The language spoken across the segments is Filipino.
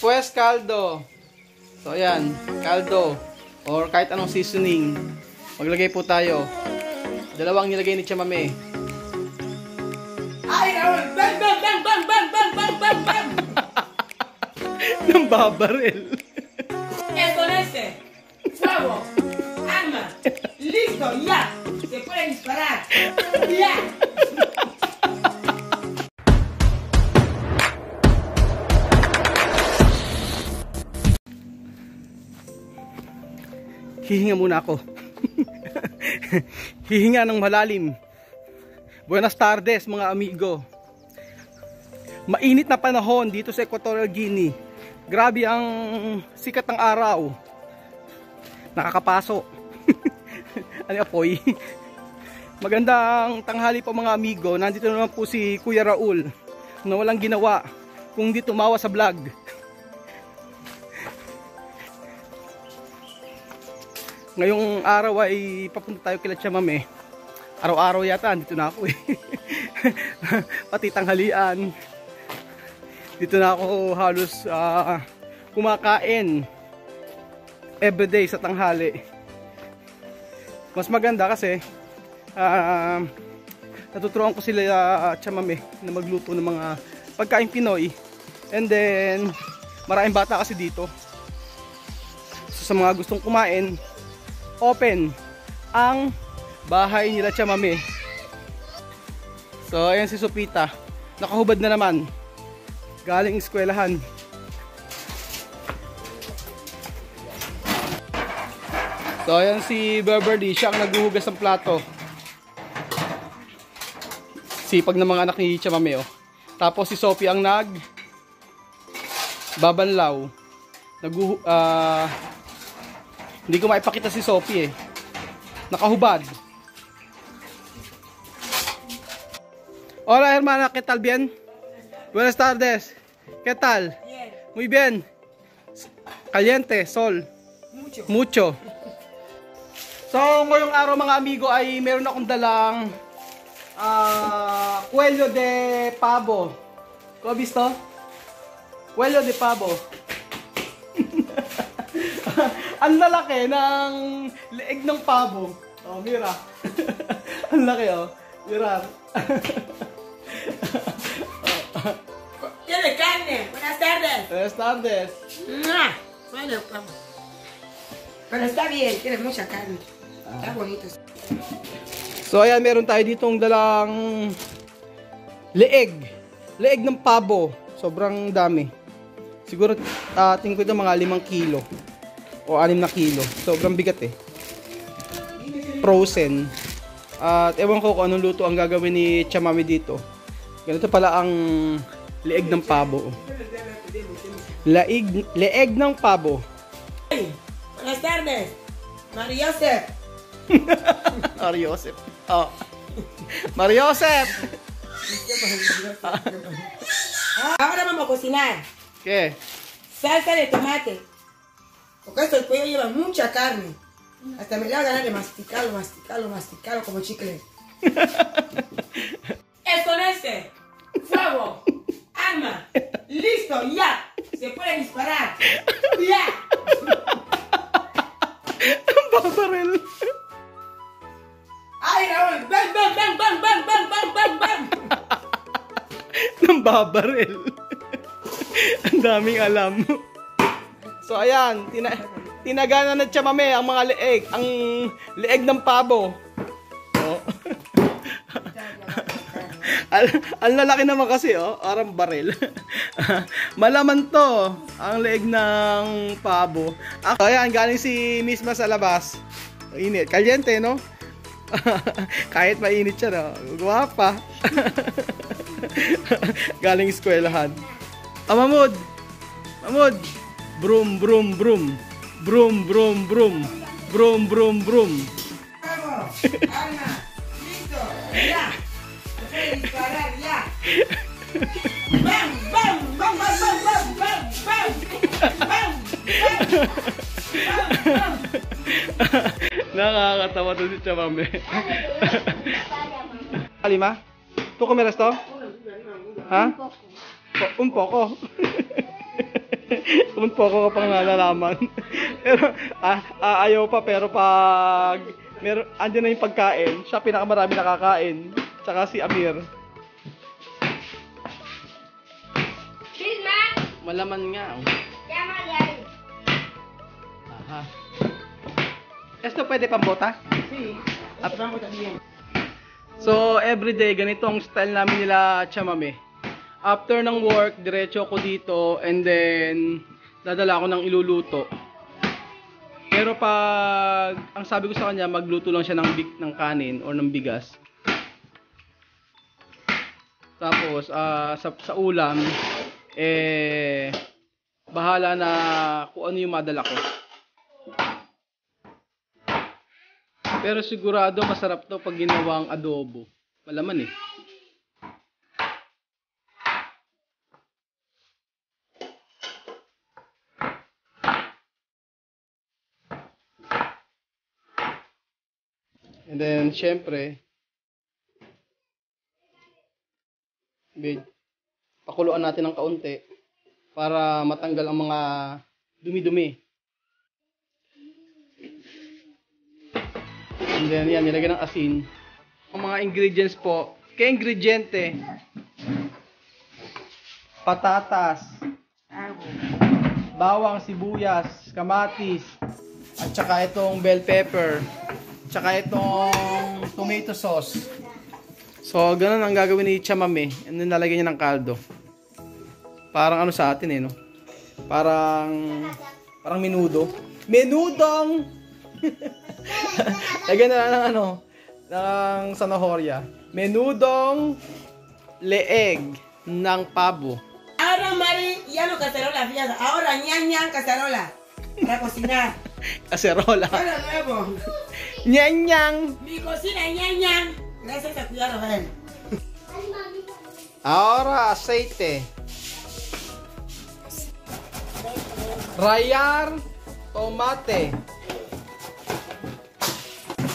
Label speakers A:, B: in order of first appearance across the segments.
A: Después caldo. So ayan, kaldo or kahit anong seasoning. Maglagay po tayo. Dalawang nilagay ni Chamame.
B: Ay, Raul! Bang, bang, bang, bang, bang, bang, bang, bang, bang!
A: Nang babaril.
B: Esto ese. Fuego. Arma. Listo, ya. Se puede disparar. Ya.
A: Hihinga muna ako. Hihinga ng malalim. Buenas tardes mga amigo. Mainit na panahon dito sa Equatorial Guinea. Grabe ang sikat ng araw. Nakakapaso. Ano apoy? Magandang tanghali po mga amigo. Nandito naman po si Kuya Raul na walang ginawa kung di tumawa sa vlog. Ngayong araw ay papunta tayo kila Chamame. Araw-araw yata, dito na ako eh. Pati tanghalian. Dito na ako halos kumakain everyday sa tanghali. Mas maganda kasi natuturuan ko sila Chamame na magluto ng mga pagkain Pinoy. And then maraming bata kasi dito. So, sa mga gustong kumain, open ang bahay nila Chamame. So ayan si Sopita, nakahubad na naman galing eskwelahan. So ayan si Beverly, siya ang naghuhugas ng plato. Sipag ng mga anak ni Chamame oh. Tapos si Sophie ang babanlaw. Hindi ko maipakita si Sophie eh. Nakahubad. Hola hermana, ¿qué tal bien? Buenas tardes. ¿Qué tal?
B: Bien.
A: Muy bien. Caliente, sol. Mucho. So, ngayong araw mga amigo ay meron akong dalang cuello de pavo. ¿Ko visto? Cuello de pavo. Ang lalaki ng leeg ng pavo. Oh, mira. Ang laki oh. Mira.
B: Tiene carne. Buenas tardes.
A: Buenas tardes.
B: Bueno, vamos. Pero está bien, tiene mucha carne. Está bonito.
A: So ayan, meron tayo ditong dalang leeg. Leeg ng pavo. Sobrang dami. Siguro tingin ko ito mga 5 kilo. O 6 na kilo. Sobrang bigat eh. Frozen. At ewan ko kung anong luto ang gagawin ni Chamame dito. Ganito pala ang leeg ng pavo. Leeg ng pavo.
B: Buenas tardes. Mariosep.
A: Mariosep. Oh. Mariosep.
B: Ahora vamos a cocinar.
A: ¿Qué?
B: Salsa de tomate. Porque esto el pollo lleva mucha carne. Hasta me da ganas de masticarlo como chicle. Esto ese. Fuego. Arma. Listo, ya. Se puede disparar. Ya.
A: Ang babaril.
B: Ay, Raúl. Bang, bang, bang, bang, bang, bang, bang, bang, bang.
A: Nang babaril. Ang daming alam. So ayan, tinagana na Chamame ang mga leeg, ang leeg ng pabo. Oh. Ang lalaki naman kasi oh, parang baril. Malaman to, ang leeg ng pabo. So ayan, galing si Misma sa labas. Init, caliente no? Kahit mainit siya no, guwapa. Galing eskwelahan. Mamud. Brum brum brum. Brum brum brum. Brum brum brum.
B: Vamos. Arma. Listo. Ya. Se puede disparar ya. Bam, bam, bam, bam, bam, bam, bam, bam. Bam, bam, bam.
A: Nakakatawa to si Chamame. Alima? ¿Tú comer esto? ¿Ah? Un poco. Kung po ako kapag nalalaman. Pero, ayaw pa, pero pag andyan na yung pagkain, siya pinakamarami nakakain. Tsaka si Amir. Malaman nga. Aha. Esto pwede pambota?
B: Sí. Vamos también.
A: So, everyday, ganito ang style namin nila chamame. After ng work, diretso ako dito and then dadala ako ng iluluto. Pero pag ang sabi ko sa kanya, magluto lang siya ng kanin or ng bigas. Tapos sa ulam bahala na kung ano yung madala ko. Pero sigurado masarap to pag ginawang adobo. Malaman eh. And then, syempre, pakuluan natin ng kaunti para matanggal ang mga dumi-dumi. And then, yan, nilagyan ng asin. Ang mga ingredients po, ingrediente, patatas, bawang, sibuyas, kamatis, at saka itong bell pepper, tsaka itong tomato sauce. So, ganun ang gagawin ni chamame. And then, nalagyan niya ng kaldo. Parang ano sa atin no? Parang menudo. Menudong! Lagyan na lang ng ng zanahoria. Menudong leeg ng pabo.
B: Ahora, Mari, ya no cacerola, fíjate. Ahora, ñan, cacerola. Para cocinar.
A: Cacerola.
B: Ahora nuevo.
A: Ñan.
B: Mi cocina, ñan. Gracias a cuidar a él.
A: Ahora, aceite. Rayar tomate.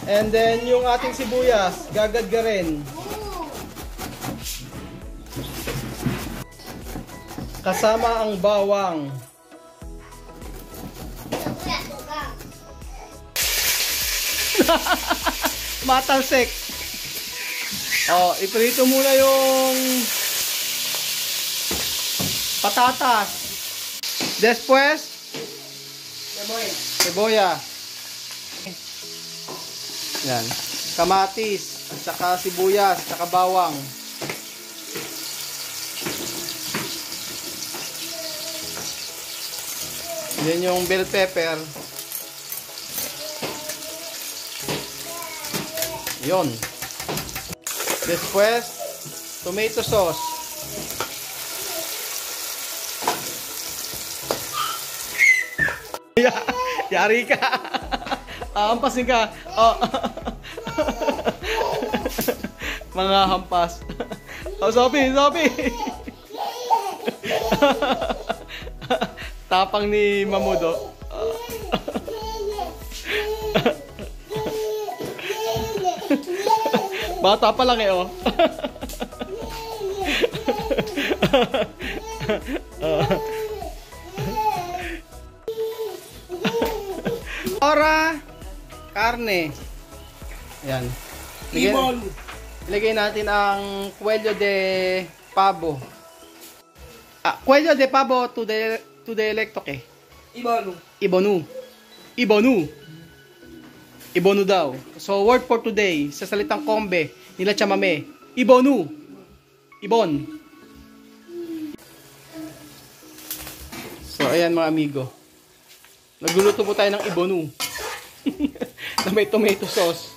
A: And then, yung ating sibuyas, gagadgarin. Kasama ang bawang. Matalsik. Oh, iprito muna yung patatas. Después, cebolla. Yan. Kamatis, at saka sibuyas, at saka bawang. Yan yung bell pepper. Yon. Después, tomato sauce. Yari ka. Hampasin ka. Oh. Mga hampas. Oh, Sophie. Tapang ni Mamudo. Bata pa lang oh. Ora, karne. Ayan. Ilagay natin ang cuello de pavo. Cuello de pavo to the electoke. Ibonu daw. So, word for today, sa salitang Kombe, nila chamame, Ibonu. Ibon. So, ayan mga amigo. Nagluluto po tayo ng ibonu. Na may tomato sauce.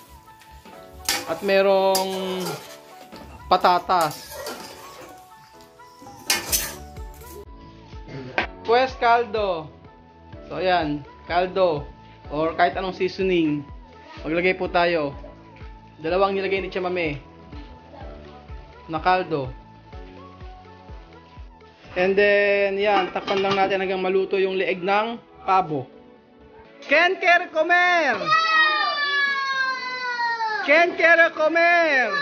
A: At merong patatas. Pues caldo. So, ayan. Caldo. Or kahit anong seasoning. Maglagay po tayo. Dalawang nilagay ni chamame na caldo. And then, yan. Takpan lang natin hanggang maluto yung leeg ng pabo. ¿Quién quiere comer? ¿Quién quiere comer?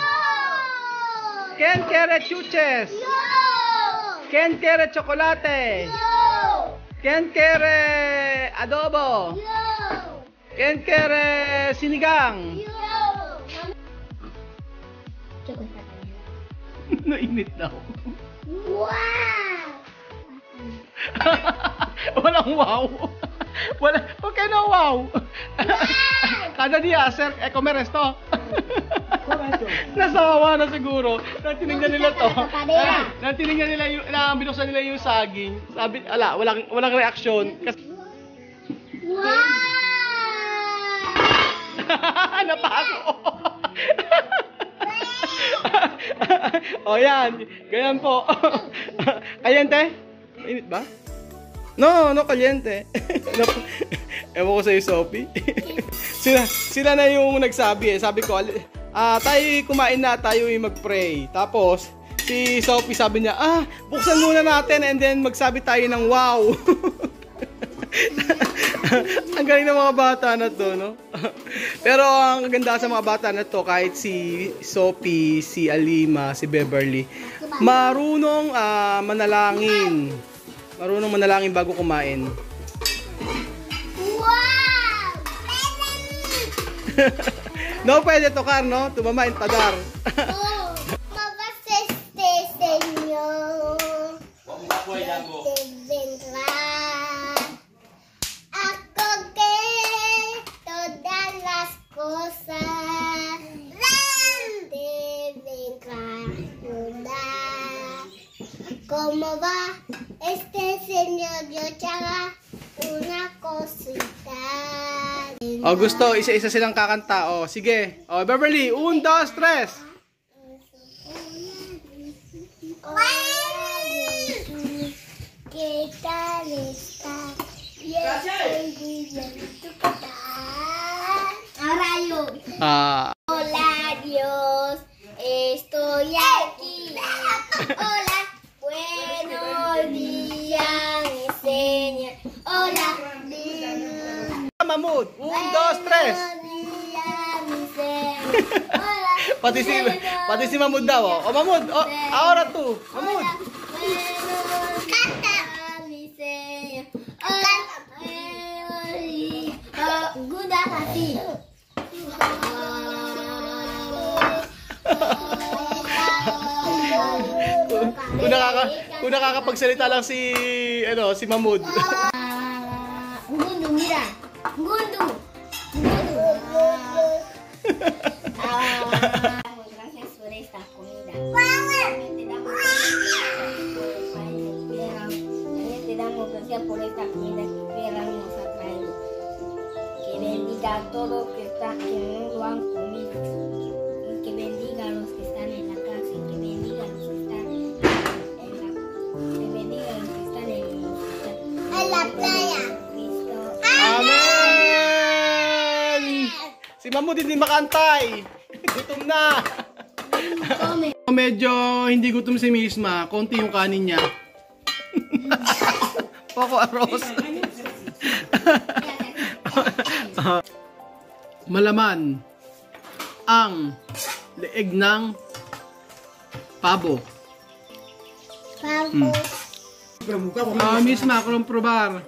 A: ¿Quién quiere chuches? ¿Quién quiere chocolate? Kenkere adobo. Kenkere sinigang. Nainit na ako.
C: Wow!
A: Walang wow. Wala. Okay na wow. Kada dia, sir, comer esto. Nasawa na siguro. Natinignan nila to. Natinignan nila yung, binuksan nila yung saging. Sabi, walang reaksyon. Kasi,
C: Wow!
A: napako. O yan, ganyan po. Kaliente? Init ba? No, kaliente. Ewan ko sa'yo, Sophie. sila na yung nagsabi eh. Sabi ko, tayo kumain na, tayo yung mag-pray. Tapos, si Sophie sabi niya, buksan muna natin and then magsabi tayo ng wow. Ang galing ng mga bata na to, no? Pero ang ganda sa mga bata na to, kahit si Sophie, si Alima, si Beverly, marunong manalangin. Marunong manalangin bago kumain.
C: Wow!
A: No, pwede tocar, no? Tumama in padar.
C: Oh, este señor. Te vendrá. Ako que todas las cosas te vendrá ayudar. ¿Cómo va este señor? Yo te haga una cosita.
A: Gusto, isa-isa silang kakanta. Sige. Beverly, 1, 2, 3.
C: ¿Qué tal está? Y estoy bien. Ahora yo. Hola Dios, estoy aquí. Hola, buenos días, mi Señor. Hola,
A: Mamut, 1, 2, 3.
C: buenos días, mi Señor. Hola,
A: Pati si Mamud daw. Mamud, ahora tu. Mamud.
C: Canta, mi Señor. Hola, good así.
A: Kung nakakapagsalita lang si Mamud.
C: Gundu, mira. Gundu. Gracias por esta comida. Te damos gracias por esta comida que nos ha traído. Que bendiga a todos que no lo han comido. Y que bendiga a los que están en la casa. Y que bendiga a los que están en la playa.
A: Amen! Si Mamud hindi makantay. Gutom na. Medyo hindi gutom si Misma. Konti yung kanin niya. Poco arroz. Malaman ang leeg ng pabo. Misma, kung probar.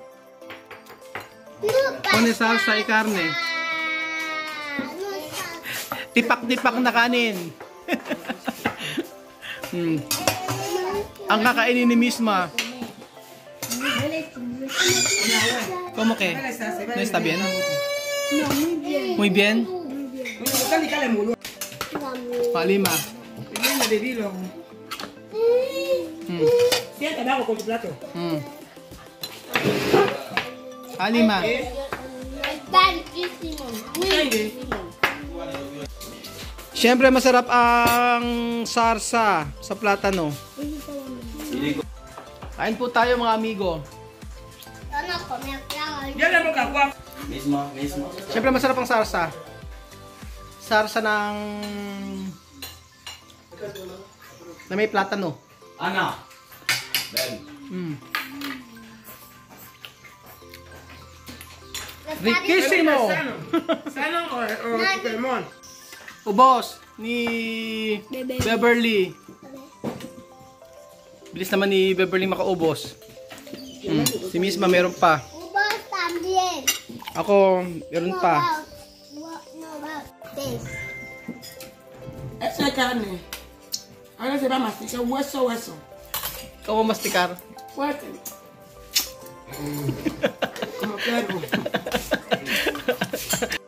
A: Con salsa y carne. Tipak-tipak na kanin. Ang kakainin ni Misma. ¿Cómo que? ¿No está bien? Muy bien. Palima.
B: Siéntate abajo con tu plato.
A: Alima.
C: Está riquísimo. Muy riquísimo.
A: Siyempre masarap ang sarsa sa platano. Kain po tayo mga amigo.
C: Ano ko, may kailangan.
B: Ya le boca, Juan.
D: Mismo.
A: Siyempre masarap ang sarsa. Sarsa ng na may platano.
D: Ana. Ben.
A: Riquísimo.
B: ¿Sano o Pokémon?
A: Ubos ni Beverly. Bilis naman ni Beverly makaubos. Si Misma meron pa.
C: Ubos también.
A: Ako, meron pa.
C: No va. Tres.
B: Esa es carne. Ahora se va a masticar hueso, hueso.
A: Ikaw mo mastikar.
B: Fuerte. Como perro.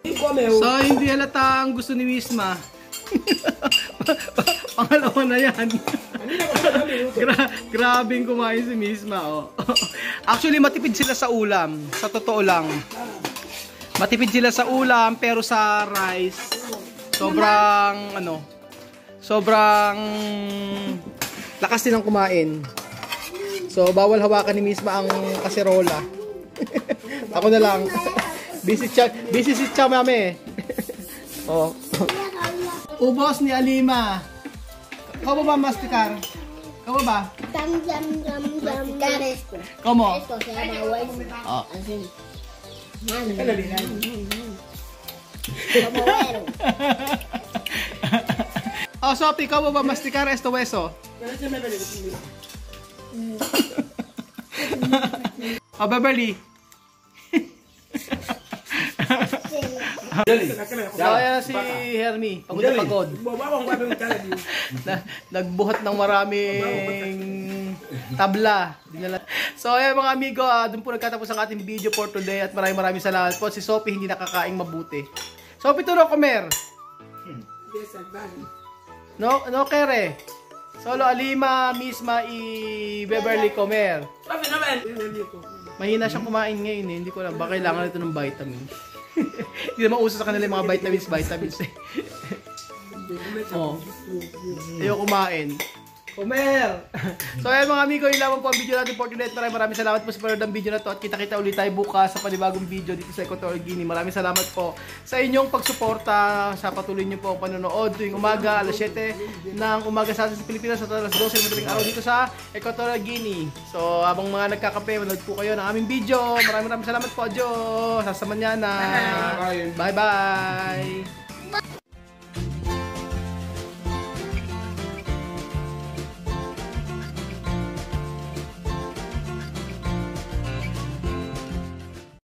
B: Y come
A: So, hindi halata ang gusto ni Misma. Pangalawa na yan. Grabing kumain si Misma, oh. Actually, matipid sila sa ulam. Sa totoo lang. Matipid sila sa ulam, pero sa rice, sobrang, sobrang lakas din ang kumain. So, bawal hawakan ni Misma ang kaserola. Ako na lang. Busy si Cha, mami. Oh. Ubos ni Alima. Ikaw ba mastikar? Ikaw ba?
C: Masticar esto.
A: ¿Cómo?
C: Esto se llama hueso.
A: Oh.
C: Así. Como huevo.
A: Oh, Sophie, ikaw ba mastikar esto hueso? Oh, Beverly. So, ayan si Hermie. Pagod na pagod. Nagbuhat ng maraming tabla. So, ayan mga amigo, doon po nagtatapos ang ating video for today at maraming salamat po. Si Sophie hindi nakakaing mabuti. Sophie, turo comer. No kere. Solo Alima, Misma, Beverly comer. Mahina siyang kumain ngayon eh. Hindi ko alam. Baka kailangan ito ng vitamin. Hindi naman uso sa kanila yung mga vitamins eh. Oh. Ayaw kumain. Comer! So ayan mga amigo, yun lamang po ang video natin for today. Maraming salamat po sa panood ng video na to at kita-kita ulit tayo bukas sa panibagong video dito sa Equatorial Guinea. Maraming salamat po sa inyong pagsuporta, sa patuloy niyo po ang panonood tuwing umaga, alas 7 ng umaga sa atin sa Pilipinas at alas 12 ng madaling araw dito sa Equatorial Guinea. So habang mga nagkakape, manood po kayo ng aming video. Maraming salamat po. Adios! Sa manana! Bye-bye!